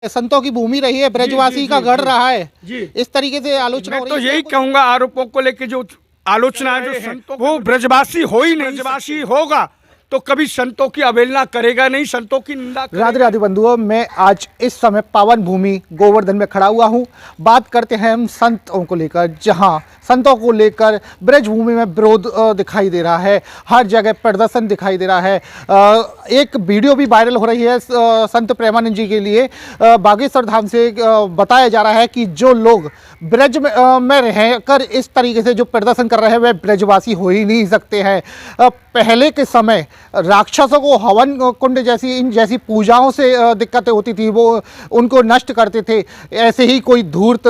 संतों की भूमि रही है, ब्रजवासी का गढ़ रहा है जी। इस तरीके से आलोचना मैं हो तो रही है। यही कहूंगा आरोपों को लेके जो आलोचना है जो संतों वो ब्रजवासी हो ही नहीं, ब्रजवासी होगा तो कभी संतों की अवहेलना करेगा नहीं, संतों की निंदा करेगा। राधे राधे बंधुओं, मैं आज इस समय पावन भूमि गोवर्धन में खड़ा हुआ हूँ। बात करते हैं हम संतों को लेकर, जहाँ संतों को लेकर ब्रजभूमि में विरोध दिखाई दे रहा है, हर जगह प्रदर्शन दिखाई दे रहा है। एक वीडियो भी वायरल हो रही है संत प्रेमानंद जी के लिए। बागेश्वर धाम से बताया जा रहा है कि जो लोग ब्रज में रहकर इस तरीके से जो प्रदर्शन कर रहे हैं वे ब्रजवासी हो ही नहीं सकते हैं। पहले के समय राक्षसों को हवन कुंड जैसी इन जैसी पूजाओं से दिक्कतें होती थी, वो उनको नष्ट करते थे। ऐसे ही कोई धूर्त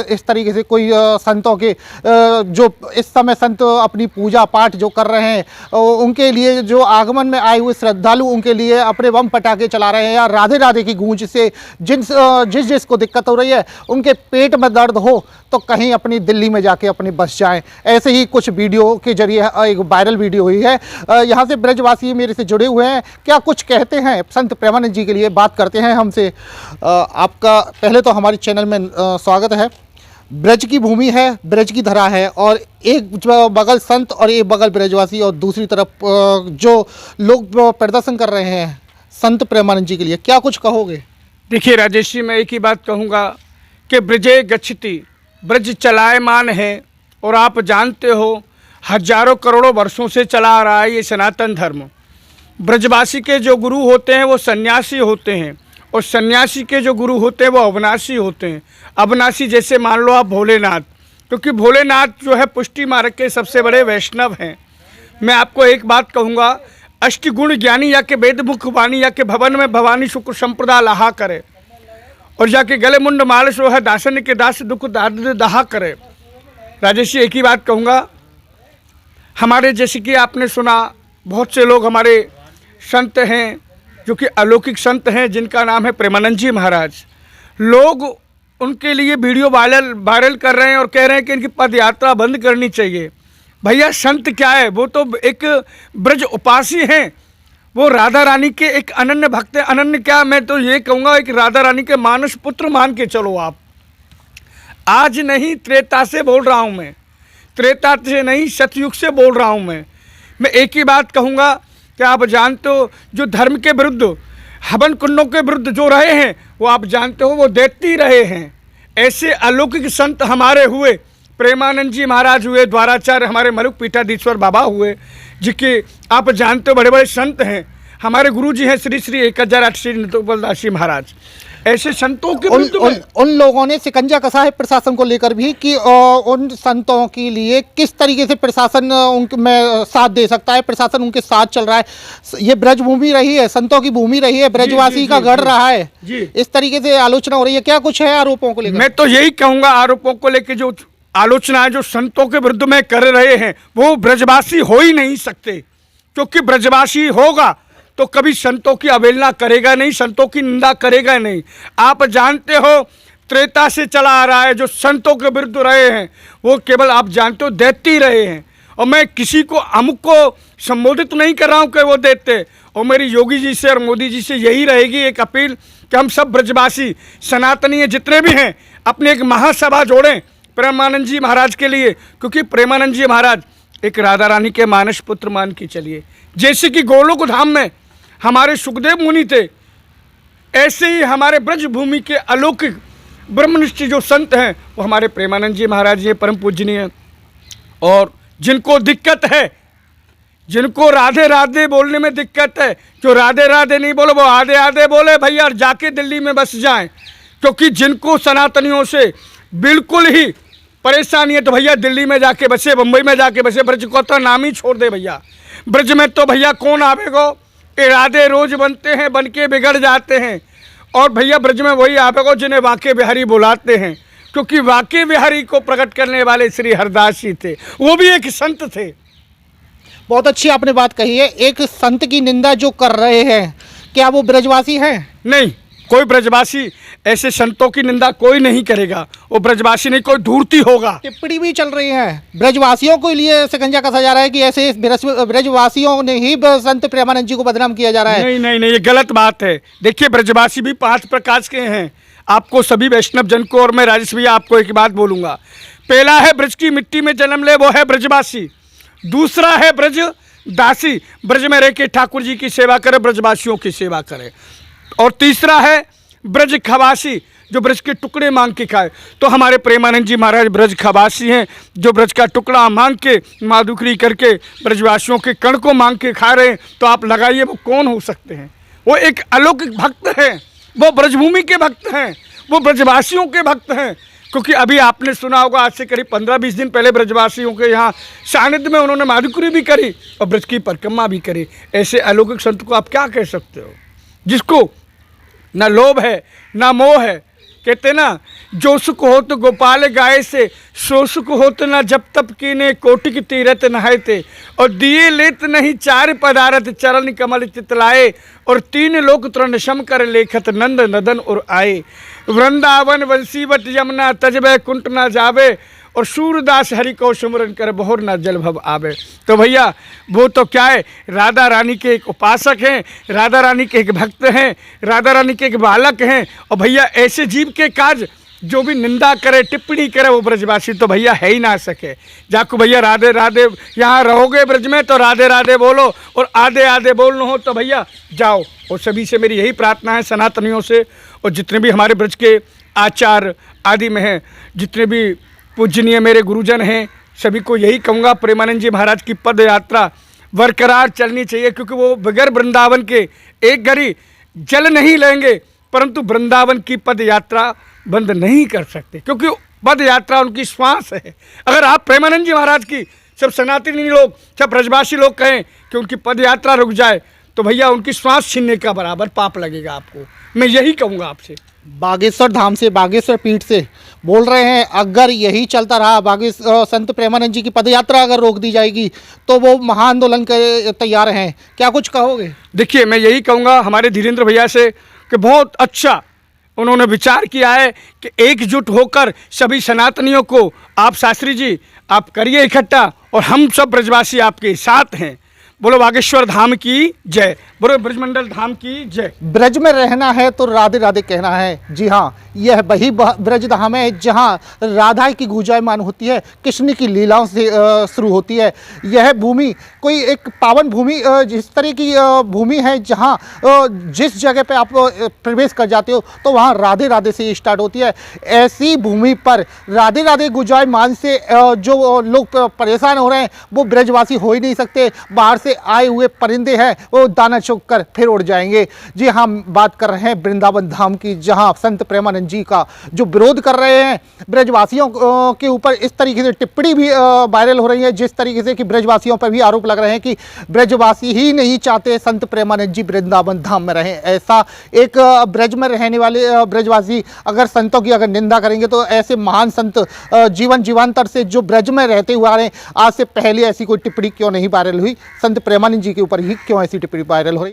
इस तरीके से कोई संतों के जो इस समय संत अपनी पूजा पाठ जो कर रहे हैं उनके लिए जो आगमन में आए हुए श्रद्धालु उनके लिए अपने बम पटाखे चला रहे हैं या राधे राधे की गूंज से जिसको दिक्कत हो रही है उनके पेट में दर्द हो तो कहीं अपनी दिल्ली में जाके अपनी बस जाएं। ऐसे ही कुछ वीडियो के जरिए एक वायरल वीडियो हुई है। यहाँ से ब्रजवासी मेरे से जुड़े हुए हैं, क्या कुछ कहते हैं संत प्रेमानंद जी के लिए, बात करते हैं हमसे। आपका पहले तो हमारे चैनल में स्वागत है। ब्रज की भूमि है, ब्रज की धरा है और एक बगल संत और एक बगल ब्रजवासी और दूसरी तरफ जो लोग प्रदर्शन कर रहे हैं संत प्रेमानंद जी के लिए, क्या कुछ कहोगे? देखिए राजेश जी, मैं एक ही बात कहूँगा कि ब्रजे गच्छति, ब्रज चलायमान है और आप जानते हो हजारों करोड़ों वर्षों से चला आ रहा है ये सनातन धर्म। ब्रजवासी के जो गुरु होते हैं वो सन्यासी होते हैं और सन्यासी के जो गुरु होते हैं वो अविनाशी होते हैं। अविनाशी जैसे मान लो आप भोलेनाथ, क्योंकि भोलेनाथ जो है पुष्टि मार्ग के सबसे बड़े वैष्णव हैं। मैं आपको एक बात कहूँगा, अष्टगुण ज्ञानी या के वेदमुख वाणी या के भवन में भवानी शुक्र संप्रदा लहा करे और जाके गले मुंड माल सो है दासन के दास दुख दहा करे। राजेश जी, एक ही बात कहूँगा, हमारे जैसे कि आपने सुना बहुत से लोग हमारे संत हैं जो कि अलौकिक संत हैं जिनका नाम है प्रेमानंद जी महाराज। लोग उनके लिए वीडियो वायरल कर रहे हैं और कह रहे हैं कि इनकी पद यात्रा बंद करनी चाहिए। भैया संत क्या है, वो तो एक ब्रज उपासी हैं, वो राधा रानी के एक अनन्य भक्त हैं। अनन्य क्या, मैं तो ये कहूँगा एक राधा रानी के मानस पुत्र मान के चलो आप। आज नहीं त्रेता से बोल रहा हूँ मैं, त्रेता से नहीं सतयुग से बोल रहा हूँ मैं एक ही बात कहूँगा कि आप जानते हो जो धर्म के विरुद्ध हवन कुंडों के विरुद्ध जो रहे हैं वो आप जानते हो वो देते ही रहे हैं। ऐसे अलौकिक संत हमारे हुए, प्रेमानंद जी महाराज हुए, द्वाराचार्य हमारे मरुक पीठाधीश्वर बाबा हुए, जिसके आप जानते हो बड़े बड़े संत हैं। हमारे गुरु जी हैं श्री श्री 1008 श्री नटोपल दास जी महाराज। ऐसे संतों के उन लोगों ने शिकंजा कसा है प्रशासन को लेकर भी कि उन संतों के लिए किस तरीके से प्रशासन उनके में साथ दे सकता है, प्रशासन उनके साथ चल रहा है। ये ब्रज भूमि रही है, संतों की भूमि रही है, ब्रजवासी का गढ़ रहा है, इस तरीके से आलोचना हो रही है। क्या कुछ है आरोपों को लेकर? मैं तो यही कहूँगा, आरोपों को लेकर जो आलोचना है जो संतों के विरुद्ध में कर रहे हैं वो ब्रजवासी हो ही नहीं सकते, क्योंकि ब्रजवासी होगा तो कभी संतों की अवहेलना करेगा नहीं, संतों की निंदा करेगा नहीं। आप जानते हो त्रेता से चला आ रहा है जो संतों के विरुद्ध रहे हैं वो केवल आप जानते हो देते ही रहे हैं। और मैं किसी को अमुक को संबोधित नहीं कर रहा हूँ कि वो देते, और मेरी योगी जी से और मोदी जी से यही रहेगी एक अपील कि हम सब ब्रजवासी सनातनी जितने भी हैं अपनी एक महासभा जोड़ें प्रेमानंद जी महाराज के लिए, क्योंकि प्रेमानंद जी महाराज एक राधा रानी के मानस पुत्र मान के चलिए। जैसे कि गोलोक धाम में हमारे सुखदेव मुनि थे, ऐसे ही हमारे ब्रज भूमि के अलौकिक ब्रह्मनिष्ठ जो संत हैं वो हमारे प्रेमानंद जी महाराज जी परम पूजनीय। और जिनको दिक्कत है, जिनको राधे राधे बोलने में दिक्कत है, जो राधे राधे नहीं बोले वो आधे आधे बोले भैया और जाके दिल्ली में बस जाएं, क्योंकि जिनको सनातनियों से बिल्कुल ही परेशानी है तो भैया दिल्ली में जाके बसे, बम्बई में जाके बसे। ब्रज को तो नाम ही छोड़ दे भैया, ब्रज में तो भैया कौन आवेगो, इरादे रोज बनते हैं बन के बिगड़ जाते हैं। और भैया ब्रज में वही आवेगो जिन्हें वाके बिहारी बुलाते हैं, क्योंकि वाके बिहारी को प्रकट करने वाले श्री हरदास जी थे, वो भी एक संत थे। बहुत अच्छी आपने बात कही है। एक संत की निंदा जो कर रहे हैं क्या वो ब्रजवासी हैं? नहीं, कोई ब्रजवासी ऐसे संतों की निंदा कोई नहीं करेगा, वो ब्रजवासी नहीं कोई धूर्ती होगा। टिप्पणी भी चल रही है, ब्रजवासियों को लिए शिकंजा कसा जा रहा है कि ऐसे ब्रजवासियों ने ही संत प्रेमानंद जी को बदनाम किया जा रहा है। नहीं नहीं नहीं, ये गलत बात है। देखिए ब्रजवासी भी 5 प्रकार के हैं। आपको सभी वैष्णव जन को और मैं राजेश भैया आपको एक बात बोलूँगा। पहला है ब्रज की मिट्टी में जन्म ले, वो है ब्रजवासी। दूसरा है ब्रज दासी, ब्रज में रह के ठाकुर जी की सेवा करे, ब्रजवासियों की सेवा करे। और तीसरा है ब्रज खवासी, जो ब्रज के टुकड़े मांग के खाए। तो हमारे प्रेमानंद जी महाराज ब्रज खवासी हैं, जो ब्रज का टुकड़ा मांग के माधुकरी करके ब्रजवासियों के कण को मांग के खा रहे हैं। तो आप लगाइए वो कौन हो सकते हैं? वो एक अलौकिक भक्त हैं, वो ब्रजभूमि के भक्त हैं, वो ब्रजवासियों के भक्त हैं। क्योंकि अभी आपने सुना होगा आज से करीब 15-20 दिन पहले ब्रजवासियों के यहाँ सानिध्य में उन्होंने माधुकरी भी करी और ब्रज की परिक्रमा भी करी। ऐसे अलौकिक संत को आप क्या कह सकते हो, जिसको ना लोभ है ना मोह है। कहते ना, जो सुख हो तो गोपाल गाय से, सो सुख हो तो ना जब तप कीने कोटिक तीरथ नहाए थे। और दिए लेत नहीं 4 पदारथ, चरण कमल चितलाए। और 3 लोक तृण सम कर लेखत, नंद नदन और आए। वृंदावन वंशीवट यमुना तजबे कुंट ना जावे। और सूरदास हरि को सुमरन कर बहुर ना जल भव आवे। तो भैया वो तो क्या है, राधा रानी के एक उपासक हैं, राधा रानी के एक भक्त हैं, राधा रानी के एक बालक हैं। और भैया ऐसे जीव के काज जो भी निंदा करे, टिप्पणी करे, वो ब्रजवासी तो भैया है ही ना सके। जाको भैया राधे राधे, यहाँ रहोगे ब्रज में तो राधे राधे बोलो, और आधे आधे बोलना हो तो भैया जाओ। और सभी से मेरी यही प्रार्थना है, सनातनियों से और जितने भी हमारे ब्रज के आचार्य आदि में हैं, जितने भी पूजनीय मेरे गुरुजन हैं, सभी को यही कहूँगा, प्रेमानंद जी महाराज की पद यात्रा बरकरार चलनी चाहिए। क्योंकि वो बगैर वृंदावन के एक घड़ी जल नहीं लेंगे, परंतु वृंदावन की पद यात्रा बंद नहीं कर सकते, क्योंकि पद यात्रा उनकी श्वास है। अगर आप प्रेमानंद जी महाराज की सब सनातनी लोग, सब ब्रजवासी लोग कहें कि उनकी पद यात्रा रुक जाए, तो भैया उनकी श्वास छीनने का बराबर पाप लगेगा आपको। मैं यही कहूँगा आपसे। बागेश्वर धाम से, बागेश्वर पीठ से बोल रहे हैं, अगर यही चलता रहा, संत प्रेमानंद जी की पदयात्रा अगर रोक दी जाएगी तो वो महाआंदोलन के तैयार हैं। क्या कुछ कहोगे? देखिए मैं यही कहूँगा हमारे धीरेन्द्र भैया से कि बहुत अच्छा उन्होंने विचार किया है कि एकजुट होकर सभी सनातनियों को आप शास्त्री जी आप करिए इकट्ठा, और हम सब ब्रजवासी आपके साथ हैं। बोलो बागेश्वर धाम की जय, बोलो ब्रजमंडल धाम की जय। ब्रज में रहना है तो राधे राधे कहना है। जी हाँ, यह वही ब्रज धाम है जहाँ राधा की गुंजायमान होती है, कृष्ण की लीलाओं से शुरू होती है। यह भूमि कोई एक पावन भूमि, जिस तरह की भूमि है जहाँ जिस जगह पे आप प्रवेश कर जाते हो तो वहाँ राधे राधे से स्टार्ट होती है। ऐसी भूमि पर राधे राधे गुंजायमान से जो लोग परेशान हो रहे हैं वो ब्रजवासी हो ही नहीं सकते। बाहर से आए हुए परिंदे हैं वो दाना चुग कर फिर उड़ जाएंगे। जी हम बात कर रहे हैं वृंदावन धाम की, जहां संत प्रेमानंद जी का जो विरोध कर रहे हैं, ब्रजवासियों के ऊपर इस तरीके से टिप्पणी भी वायरल हो रही है, जिस तरीके से कि ब्रजवासियों पर भी आरोप लग रहे हैं कि ब्रजवासी ही नहीं चाहते संत प्रेमानंद जी वृंदावन धाम में रहें। ऐसा एक ब्रज में रहने वाले ब्रजवासी अगर संतों की अगर निंदा करेंगे तो ऐसे महान संत जीवांतर से जो ब्रज में रहते हुए आ रहे हैं, आज से पहले ऐसी कोई टिप्पणी क्यों नहीं वायरल हुई? संत प्रेमानंद जी के ऊपर ही क्यों ऐसी टिप्पणी वायरल हो रही?